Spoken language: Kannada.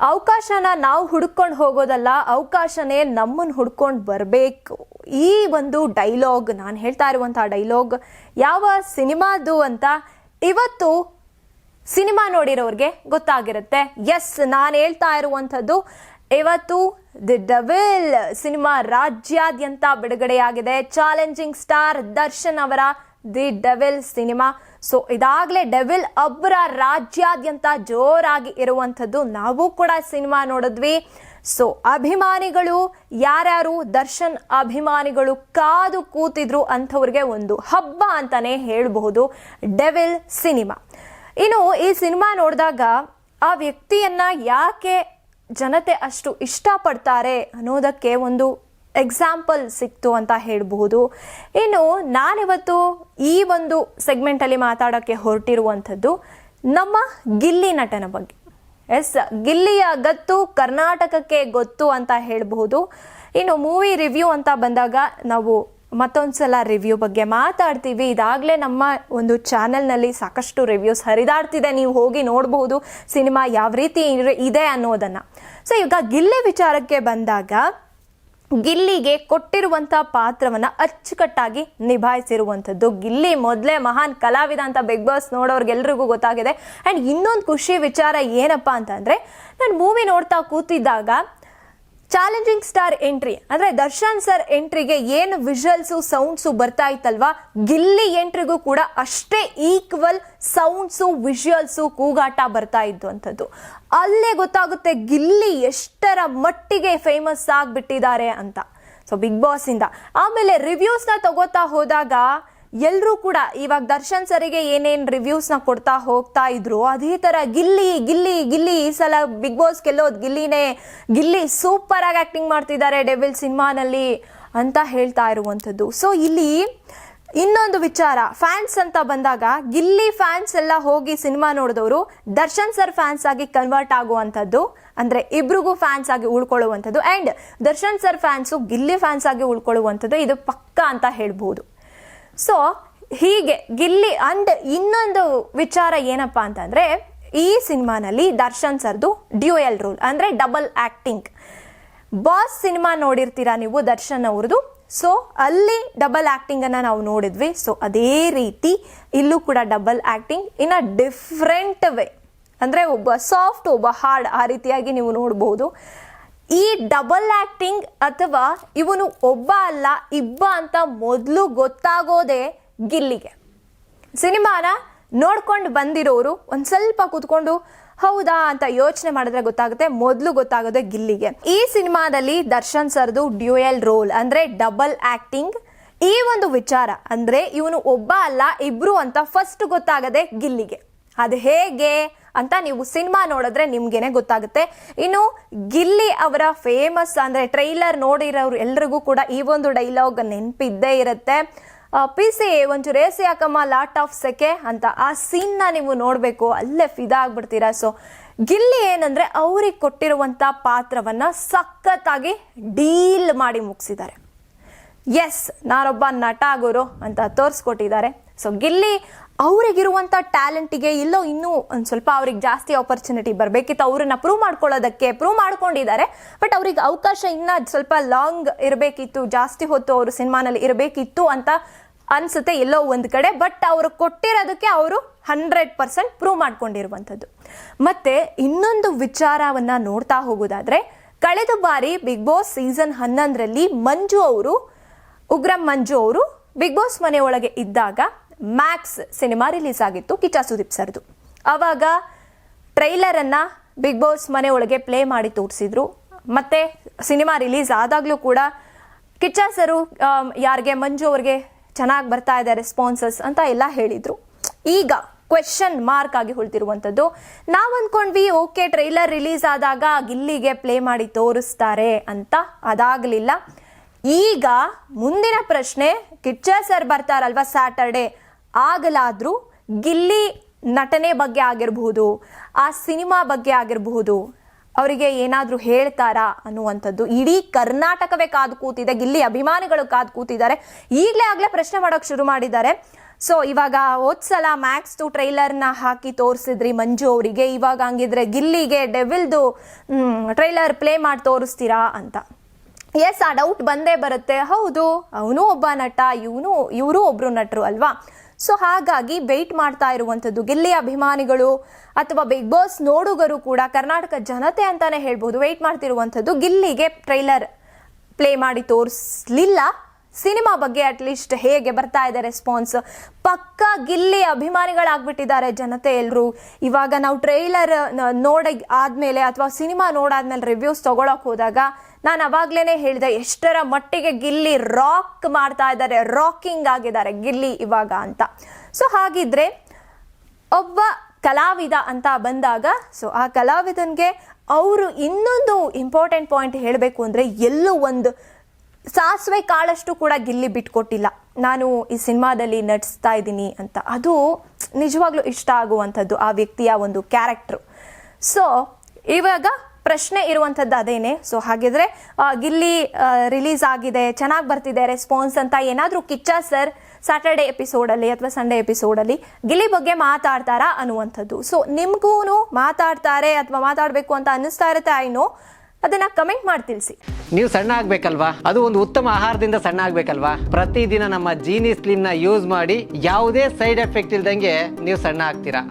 ಅವಕಾಶನ ನಾವು ಹುಡ್ಕೊಂಡು ಹೋಗೋದಲ್ಲ, ಅವಕಾಶನೇ ನಮ್ಮನ್ನು ಹುಡ್ಕೊಂಡು ಬರಬೇಕು. ಈ ಒಂದು ಡೈಲಾಗ್, ನಾನು ಹೇಳ್ತಾ ಇರುವಂಥ ಡೈಲಾಗ್ ಯಾವ ಸಿನಿಮಾದು ಅಂತ ಇವತ್ತು ಸಿನಿಮಾ ನೋಡಿರೋರಿಗೆ ಗೊತ್ತಾಗಿರುತ್ತೆ. ಎಸ್, ನಾನು ಹೇಳ್ತಾ ಇರುವಂಥದ್ದು ಇವತ್ತು ದಿ ಡೆವಿಲ್ ಸಿನಿಮಾ ರಾಜ್ಯಾದ್ಯಂತ ಬಿಡುಗಡೆಯಾಗಿದೆ. ಚಾಲೆಂಜಿಂಗ್ ಸ್ಟಾರ್ ದರ್ಶನ್ ಅವರ ದಿ ಡೆವಿಲ್ ಸಿನಿಮಾ. ಸೊ ಇದಾಗಲೇ ಡೆವಿಲ್ ಅಬ್ಬರ ರಾಜ್ಯಾದ್ಯಂತ ಜೋರಾಗಿ ಇರುವಂಥದ್ದು. ನಾವು ಕೂಡ ಸಿನಿಮಾ ನೋಡಿದ್ವಿ. ಸೊ ಅಭಿಮಾನಿಗಳು ಯಾರ್ಯಾರು ದರ್ಶನ್ ಅಭಿಮಾನಿಗಳು ಕಾದು ಕೂತಿದ್ರು ಅಂಥವ್ರಿಗೆ ಒಂದು ಹಬ್ಬ ಅಂತಾನೆ ಹೇಳಬಹುದು ಡೆವಿಲ್ ಸಿನಿಮಾ. ಇನ್ನು ಈ ಸಿನಿಮಾ ನೋಡಿದಾಗ ಆ ವ್ಯಕ್ತಿಯನ್ನ ಯಾಕೆ ಜನತೆ ಅಷ್ಟು ಇಷ್ಟಪಡ್ತಾರೆ ಅನ್ನೋದಕ್ಕೆ ಒಂದು ಎಕ್ಸಾಂಪಲ್ ಸಿಕ್ತು ಅಂತ ಹೇಳಬಹುದು. ಇನ್ನು ನಾನಿವತ್ತು ಈ ಒಂದು ಸೆಗ್ಮೆಂಟಲ್ಲಿ ಮಾತಾಡೋಕ್ಕೆ ಹೊರಟಿರುವಂಥದ್ದು ನಮ್ಮ ಗಿಲ್ಲಿ ನಟನ ಬಗ್ಗೆ. ಎಸ್, ಗಿಲ್ಲಿಯ ಗತ್ತು ಕರ್ನಾಟಕಕ್ಕೆ ಗೊತ್ತು ಅಂತ ಹೇಳಬಹುದು. ಇನ್ನು ಮೂವಿ ರಿವ್ಯೂ ಅಂತ ಬಂದಾಗ ನಾವು ಮತ್ತೊಂದ್ಸಲ ರಿವ್ಯೂ ಬಗ್ಗೆ ಮಾತಾಡ್ತೀವಿ. ಇದಾಗಲೇ ನಮ್ಮ ಒಂದು ಚಾನೆಲ್ನಲ್ಲಿ ಸಾಕಷ್ಟು ರಿವ್ಯೂಸ್ ಹರಿದಾಡ್ತಿದೆ, ನೀವು ಹೋಗಿ ನೋಡಬಹುದು ಸಿನಿಮಾ ಯಾವ ರೀತಿ ಇದೆ ಅನ್ನೋದನ್ನು. ಸೊ ಈಗ ಗಿಲ್ಲಿ ವಿಚಾರಕ್ಕೆ ಬಂದಾಗ ಗಿಲ್ಲಿಗೆ ಕೊಟ್ಟಿರುವಂಥ ಪಾತ್ರವನ್ನು ಅಚ್ಚುಕಟ್ಟಾಗಿ ನಿಭಾಯಿಸಿರುವಂಥದ್ದು. ಗಿಲ್ಲಿ ಮೊದಲೇ ಮಹಾನ್ ಕಲಾವಿದ ಅಂತ ಬಿಗ್ ಬಾಸ್ ನೋಡೋರ್ಗೆಲ್ರಿಗೂ ಗೊತ್ತಾಗಿದೆ. ಆ್ಯಂಡ್ ಇನ್ನೊಂದು ಖುಷಿ ವಿಚಾರ ಏನಪ್ಪ ಅಂತಂದರೆ, ನಾನು ಮೂವಿ ನೋಡ್ತಾ ಕೂತಿದ್ದಾಗ ಚಾಲೆಂಜಿಂಗ್ ಸ್ಟಾರ್ ಎಂಟ್ರಿ ಅಂದರೆ ದರ್ಶನ್ ಸರ್ ಎಂಟ್ರಿಗೆ ಏನು ವಿಜುವಲ್ಸು ಸೌಂಡ್ಸು ಬರ್ತಾ ಇತ್ತಲ್ವಾ, ಗಿಲ್ಲಿ ಎಂಟ್ರಿಗೂ ಕೂಡ ಅಷ್ಟೇ ಈಕ್ವಲ್ ಸೌಂಡ್ಸು ವಿಜುವಲ್ಸು ಕೂಗಾಟ ಬರ್ತಾ ಇದ್ದು ಅಂಥದ್ದು. ಅಲ್ಲೇ ಗೊತ್ತಾಗುತ್ತೆ ಗಿಲ್ಲಿ ಎಷ್ಟರ ಮಟ್ಟಿಗೆ ಫೇಮಸ್ ಆಗಿಬಿಟ್ಟಿದ್ದಾರೆ ಅಂತ. ಸೊ ಬಿಗ್ ಬಾಸ್ ಇಂದ ಆಮೇಲೆ ರಿವ್ಯೂಸ್ನ ತಗೋತಾ ಹೋದಾಗ ಎಲ್ಲರೂ ಕೂಡ ಇವಾಗ ದರ್ಶನ್ ಸರಿಗೆ ಏನೇನು ರಿವ್ಯೂಸ್ನ ಕೊಡ್ತಾ ಹೋಗ್ತಾ ಇದ್ರು, ಅದೇ ಥರ ಗಿಲ್ಲಿ ಗಿಲ್ಲಿ ಗಿಲ್ಲಿ ಈ ಸಲ ಬಿಗ್ ಬಾಸ್ ಗೆಲ್ಲೋದು ಗಿಲ್ಲಿನೇ, ಗಿಲ್ಲಿ ಸೂಪರ್ ಆಗಿ ಆ್ಯಕ್ಟಿಂಗ್ ಮಾಡ್ತಿದ್ದಾರೆ ಡೆವಿಲ್ ಸಿನಿಮಾನಲ್ಲಿ ಅಂತ ಹೇಳ್ತಾ ಇರುವಂಥದ್ದು. ಸೊ ಇಲ್ಲಿ ಇನ್ನೊಂದು ವಿಚಾರ, ಫ್ಯಾನ್ಸ್ ಅಂತ ಬಂದಾಗ ಗಿಲ್ಲಿ ಫ್ಯಾನ್ಸ್ ಎಲ್ಲ ಹೋಗಿ ಸಿನಿಮಾ ನೋಡಿದವರು ದರ್ಶನ್ ಸರ್ ಫ್ಯಾನ್ಸ್ ಆಗಿ ಕನ್ವರ್ಟ್ ಆಗುವಂಥದ್ದು, ಅಂದರೆ ಇಬ್ರಿಗೂ ಫ್ಯಾನ್ಸ್ ಆಗಿ ಉಳ್ಕೊಳ್ಳುವಂಥದ್ದು. And Darshan sir fans Gilli fans ಆಗಿ ಉಳ್ಕೊಳ್ಳುವಂಥದ್ದು, ಇದು ಪಕ್ಕಾ ಅಂತ ಹೇಳ್ಬೋದು. ಸೊ ಹೀಗೆ ಗಿಲ್ಲಿ. ಅಂಡ್ ಇನ್ನೊಂದು ವಿಚಾರ ಏನಪ್ಪ ಅಂತಂದರೆ, ಈ ಸಿನಿಮಾನಲ್ಲಿ ದರ್ಶನ್ ಸರ್ದು ಡ್ಯೂಯಲ್ ರೋಲ್ ಅಂದರೆ ಡಬಲ್ ಆ್ಯಕ್ಟಿಂಗ್. ಬಾಸ್ ಸಿನಿಮಾ ನೋಡಿರ್ತೀರಾ ನೀವು ದರ್ಶನ್ ಅವ್ರದ್ದು. ಸೊ ಅಲ್ಲಿ ಡಬಲ್ ಆ್ಯಕ್ಟಿಂಗನ್ನು ನಾವು ನೋಡಿದ್ವಿ. ಸೊ ಅದೇ ರೀತಿ ಇಲ್ಲೂ ಕೂಡ double acting in a different way, ಅಂದರೆ ಒಬ್ಬ ಸಾಫ್ಟ್ ಒಬ್ಬ ಹಾರ್ಡ್, ಆ ರೀತಿಯಾಗಿ ನೀವು ನೋಡ್ಬೋದು. ಈ ಡಬಲ್ ಆ್ಯಕ್ಟಿಂಗ್ ಅಥವಾ ಇವನು ಒಬ್ಬ ಅಲ್ಲ ಇಬ್ಬ ಅಂತ ಮೊದಲು ಗೊತ್ತಾಗೋದೇ ಗಿಲ್ಲಿಗೆ. ಸಿನಿಮಾನ ನೋಡ್ಕೊಂಡು ಬಂದಿರೋರು ಒಂದು ಸ್ವಲ್ಪ ಕೂತ್ಕೊಂಡು ಹೌದಾ ಅಂತ ಯೋಚನೆ ಮಾಡಿದ್ರೆ ಗೊತ್ತಾಗುತ್ತೆ, ಮೊದಲು ಗೊತ್ತಾಗೋದೇ ಗಿಲ್ಲಿಗೆ. ಈ ಸಿನಿಮಾದಲ್ಲಿ ದರ್ಶನ್ ಸರ್ದು ಡ್ಯೂಯಲ್ ರೋಲ್ ಅಂದರೆ ಡಬಲ್ ಆ್ಯಕ್ಟಿಂಗ್, ಈ ಒಂದು ವಿಚಾರ ಅಂದರೆ ಇವನು ಒಬ್ಬ ಅಲ್ಲ ಇಬ್ರು ಅಂತ ಫಸ್ಟ್ ಗೊತ್ತಾಗದೆ ಗಿಲ್ಲಿಗೆ. ಅದು ಹೇಗೆ ಅಂತ ನೀವು ಸಿನಿಮಾ ನೋಡಿದ್ರೆ ನಿಮ್ಗೇನೆ ಗೊತ್ತಾಗುತ್ತೆ. ಇನ್ನು ಗಿಲ್ಲಿ ಅವರ ಫೇಮಸ್ ಅಂದರೆ ಟ್ರೈಲರ್ ನೋಡಿರೋರು ಎಲ್ರಿಗೂ ಕೂಡ ಈ ಒಂದು ಡೈಲಾಗ್ ನೆನಪಿದ್ದೇ ಇರುತ್ತೆ. ಪಿಸಿ ಒಂಚೂರು ರೇಸಿ ಯಾಕಮ್ಮ ಲಾಟ್ ಆಫ್ ಸೆಕೆ ಅಂತ ಆ ಸೀನ್ನ ನೀವು ನೋಡಬೇಕು, ಅಲ್ಲೇ ಫಿದಾ ಆಗ್ಬಿಡ್ತೀರಾ. ಸೊ ಗಿಲ್ಲಿ ಏನಂದ್ರೆ ಅವ್ರಿಗೆ ಕೊಟ್ಟಿರುವಂಥ ಪಾತ್ರವನ್ನ ಸಖತ್ತಾಗಿ ಡೀಲ್ ಮಾಡಿ ಮುಗಿಸಿದ್ದಾರೆ. ಎಸ್, ನಾನೊಬ್ಬ ನಟ ಆಗೋರು ಅಂತ ತೋರಿಸ್ಕೊಟ್ಟಿದ್ದಾರೆ. ಸೊ ಗಿಲ್ಲಿ ಅವರಿಗಿರುವಂಥ ಟ್ಯಾಲೆಂಟಿಗೆ ಇಲ್ಲೋ ಇನ್ನೂ ಒಂದು ಸ್ವಲ್ಪ ಅವ್ರಿಗೆ ಜಾಸ್ತಿ ಆಪರ್ಚುನಿಟಿ ಬರಬೇಕಿತ್ತು, ಅವ್ರನ್ನ ಪ್ರೂವ್ ಮಾಡ್ಕೊಂಡಿದ್ದಾರೆ. ಬಟ್ ಅವ್ರಿಗೆ ಅವಕಾಶ ಇನ್ನೂ ಸ್ವಲ್ಪ ಲಾಂಗ್ ಇರಬೇಕಿತ್ತು, ಜಾಸ್ತಿ ಹೊತ್ತು ಅವರು ಸಿನಿಮಾನಲ್ಲಿ ಇರಬೇಕಿತ್ತು ಅಂತ ಅನಿಸುತ್ತೆ ಎಲ್ಲೋ ಒಂದು ಕಡೆ. ಬಟ್ ಅವರು ಕೊಟ್ಟಿರೋದಕ್ಕೆ ಅವರು 100% ಪ್ರೂವ್ ಮಾಡ್ಕೊಂಡಿರುವಂಥದ್ದು. ಮತ್ತೆ ಇನ್ನೊಂದು ವಿಚಾರವನ್ನು ನೋಡ್ತಾ ಹೋಗೋದಾದ್ರೆ, ಕಳೆದ ಬಾರಿ ಬಿಗ್ ಬಾಸ್ ಸೀಸನ್ 11ರಲ್ಲಿ ಉಗ್ರಂ ಮಂಜು ಅವರು ಬಿಗ್ ಬಾಸ್ ಮನೆಯೊಳಗೆ ಇದ್ದಾಗ ಮ್ಯಾಕ್ಸ್ ಸಿನಿಮಾ ರಿಲೀಸ್ ಆಗಿತ್ತು ಕಿಚ್ಚ ಸುದೀಪ್ ಸರ್ದು. ಆವಾಗ ಟ್ರೈಲರನ್ನು ಬಿಗ್ ಬಾಸ್ ಮನೆ ಒಳಗೆ ಪ್ಲೇ ಮಾಡಿ ತೋರಿಸಿದ್ರು. ಮತ್ತೆ ಸಿನಿಮಾ ರಿಲೀಸ್ ಆದಾಗಲೂ ಕೂಡ ಕಿಚ್ಚ ಸರು ಯಾರಿಗೆ ಮಂಜು ಅವ್ರಿಗೆ ಚೆನ್ನಾಗಿ ಬರ್ತಾ ಇದೆ ರೆಸ್ಪಾನ್ಸಸ್ ಅಂತ ಎಲ್ಲ ಹೇಳಿದ್ರು. ಈಗ ಕ್ವೆಶ್ಚನ್ ಮಾರ್ಕ್ ಆಗಿ ಉಳಿದಿರುವಂಥದ್ದು, ನಾವು ಅಂದ್ಕೊಂಡ್ವಿ ಓಕೆ ಟ್ರೈಲರ್ ರಿಲೀಸ್ ಆದಾಗ ಗಿಲ್ಲಿಗೆ ಪ್ಲೇ ಮಾಡಿ ತೋರಿಸ್ತಾರೆ ಅಂತ, ಅದಾಗಲಿಲ್ಲ. ಈಗ ಮುಂದಿನ ಪ್ರಶ್ನೆ, ಕಿಚ್ಚ ಸರ್ ಬರ್ತಾರಲ್ವಾ ಸ್ಯಾಟರ್ಡೆ, ಆಗಲಾದ್ರೂ ಗಿಲ್ಲಿ ನಟನೆ ಬಗ್ಗೆ ಆಗಿರಬಹುದು, ಆ ಸಿನಿಮಾ ಬಗ್ಗೆ ಆಗಿರಬಹುದು, ಅವರಿಗೆ ಏನಾದರೂ ಹೇಳ್ತಾರಾ ಅನ್ನುವಂಥದ್ದು ಇಡೀ ಕರ್ನಾಟಕವೇ ಕಾದು ಕೂತಿದೆ. ಗಿಲ್ಲಿ ಅಭಿಮಾನಿಗಳು ಕಾದು ಕೂತಿದ್ದಾರೆ. ಆಗಲೇ ಪ್ರಶ್ನೆ ಮಾಡೋಕೆ ಶುರು ಮಾಡಿದ್ದಾರೆ. ಸೊ ಇವಾಗ ಹೋದ್ಸಲ ಮ್ಯಾಕ್ಸ್ದು ಟ್ರೈಲರ್ನ ಹಾಕಿ ತೋರಿಸಿದ್ರಿ ಮಂಜು ಅವರಿಗೆ, ಇವಾಗ ಹಂಗಿದ್ರೆ ಗಿಲ್ಲಿಗೆ ಡೆವಿಲ್ದು ಟ್ರೈಲರ್ ಪ್ಲೇ ಮಾಡಿ ತೋರಿಸ್ತೀರಾ ಅಂತ. ಎಸ್, ಆ ಡೌಟ್ ಬಂದೇ ಬರುತ್ತೆ. ಹೌದು, ಅವನು ಒಬ್ಬ ನಟ, ಇವರು ಒಬ್ರು ನಟರು ಅಲ್ವಾ. ಸೊ ಹಾಗಾಗಿ ವೆಯ್ಟ್ ಮಾಡ್ತಾ ಇರುವಂಥದ್ದು ಗಿಲ್ಲಿ ಅಭಿಮಾನಿಗಳು ಅಥವಾ ಬಿಗ್ ಬಾಸ್ ನೋಡುಗರು ಕೂಡ, ಕರ್ನಾಟಕ ಜನತೆ ಅಂತಾನೆ ಹೇಳ್ಬೋದು, ವೆಯ್ಟ್ ಮಾಡ್ತಿರುವಂಥದ್ದು ಗಿಲ್ಲಿಗೆ ಟ್ರೈಲರ್ ಪ್ಲೇ ಮಾಡಿ ತೋರಿಸ್ಲಿಲ್ಲ. ಸಿನಿಮಾ ಬಗ್ಗೆ ಅಟ್ಲೀಸ್ಟ್ ಹೇಗೆ ಬರ್ತಾ ಇದೆ ರೆಸ್ಪಾನ್ಸ್, ಪಕ್ಕ ಗಿಲ್ಲಿ ಅಭಿಮಾನಿಗಳಾಗ್ಬಿಟ್ಟಿದ್ದಾರೆ ಜನತೆ ಎಲ್ಲರೂ. ಇವಾಗ ನಾವು ಟ್ರೈಲರ್ ಆದ್ಮೇಲೆ ಅಥವಾ ಸಿನಿಮಾ ನೋಡಾದ್ಮೇಲೆ ರಿವ್ಯೂಸ್ ತಗೊಳಕ್ ಹೋದಾಗ ನಾನು ಅವಾಗ್ಲೇನೆ ಹೇಳಿದೆ ಎಷ್ಟರ ಮಟ್ಟಿಗೆ ಗಿಲ್ಲಿ ರಾಕ್ ಮಾಡ್ತಾ ಇದ್ದಾರೆ, ರಾಕಿಂಗ್ ಆಗಿದ್ದಾರೆ ಗಿಲ್ಲಿ ಇವಾಗ ಅಂತ. ಸೊ ಹಾಗಿದ್ರೆ ಒಬ್ಬ ಕಲಾವಿದ ಅಂತ ಬಂದಾಗ, ಸೊ ಆ ಕಲಾವಿದನ್ಗೆ ಅವರು ಇನ್ನೊಂದು ಇಂಪಾರ್ಟೆಂಟ್ ಪಾಯಿಂಟ್ ಹೇಳಬೇಕು ಅಂದರೆ, ಎಲ್ಲೂ ಒಂದು ಸಾಸಿವೆ ಕಾಳಷ್ಟು ಕೂಡ ಗಿಲ್ಲಿ ಬಿಟ್ಕೊಟ್ಟಿಲ್ಲ, ನಾನು ಈ ಸಿನಿಮಾದಲ್ಲಿ ನಟಿಸ್ತಾ ಇದ್ದೀನಿ ಅಂತ. ಅದು ನಿಜವಾಗ್ಲೂ ಇಷ್ಟ ಆಗುವಂಥದ್ದು ಆ ವ್ಯಕ್ತಿಯ ಒಂದು ಕ್ಯಾರೆಕ್ಟ್ರು. ಸೊ ಇವಾಗ ಪ್ರಶ್ನೆ ಇರುವಂಥದ್ದು ಅದೇನೆ. ಸೊ ಹಾಗಿದ್ರೆ ಗಿಲ್ಲಿ ರಿಲೀಸ್ ಆಗಿದೆ, ಚೆನ್ನಾಗಿ ಬರ್ತಿದೆ ರೆಸ್ಪಾನ್ಸ್ ಅಂತ ಏನಾದರೂ ಕಿಚ್ಚ ಸರ್ ಸ್ಯಾಟರ್ಡೆ ಎಪಿಸೋಡಲ್ಲಿ ಅಥವಾ ಸಂಡೇ ಎಪಿಸೋಡಲ್ಲಿ ಗಿಲ್ಲಿ ಬಗ್ಗೆ ಮಾತಾಡ್ತಾರಾ ಅನ್ನುವಂಥದ್ದು. ಸೊ ನಿಮಗೂ ಮಾತಾಡ್ತಾರೆ ಅಥವಾ ಮಾತಾಡಬೇಕು ಅಂತ ಅನ್ನಿಸ್ತಾ ಇರುತ್ತೆ, ಐನೋ, ಅದನ್ನ ಕಮೆಂಟ್ ಮಾಡಿ ತಿಳಿಸಿ. ನೀವು ಸಣ್ಣ ಆಗ್ಬೇಕಲ್ವಾ, ಅದು ಒಂದು ಉತ್ತಮ ಆಹಾರದಿಂದ ಸಣ್ಣ ಆಗ್ಬೇಕಲ್ವಾ. ಪ್ರತಿದಿನ ನಮ್ಮ ಜೀನಿ ಸ್ಲಿಮ್ ನ ಯೂಸ್ ಮಾಡಿ ಯಾವುದೇ ಸೈಡ್ ಎಫೆಕ್ಟ್ ಇಲ್ದಂಗೆ ನೀವು ಸಣ್ಣ ಆಗ್ತೀರಾ.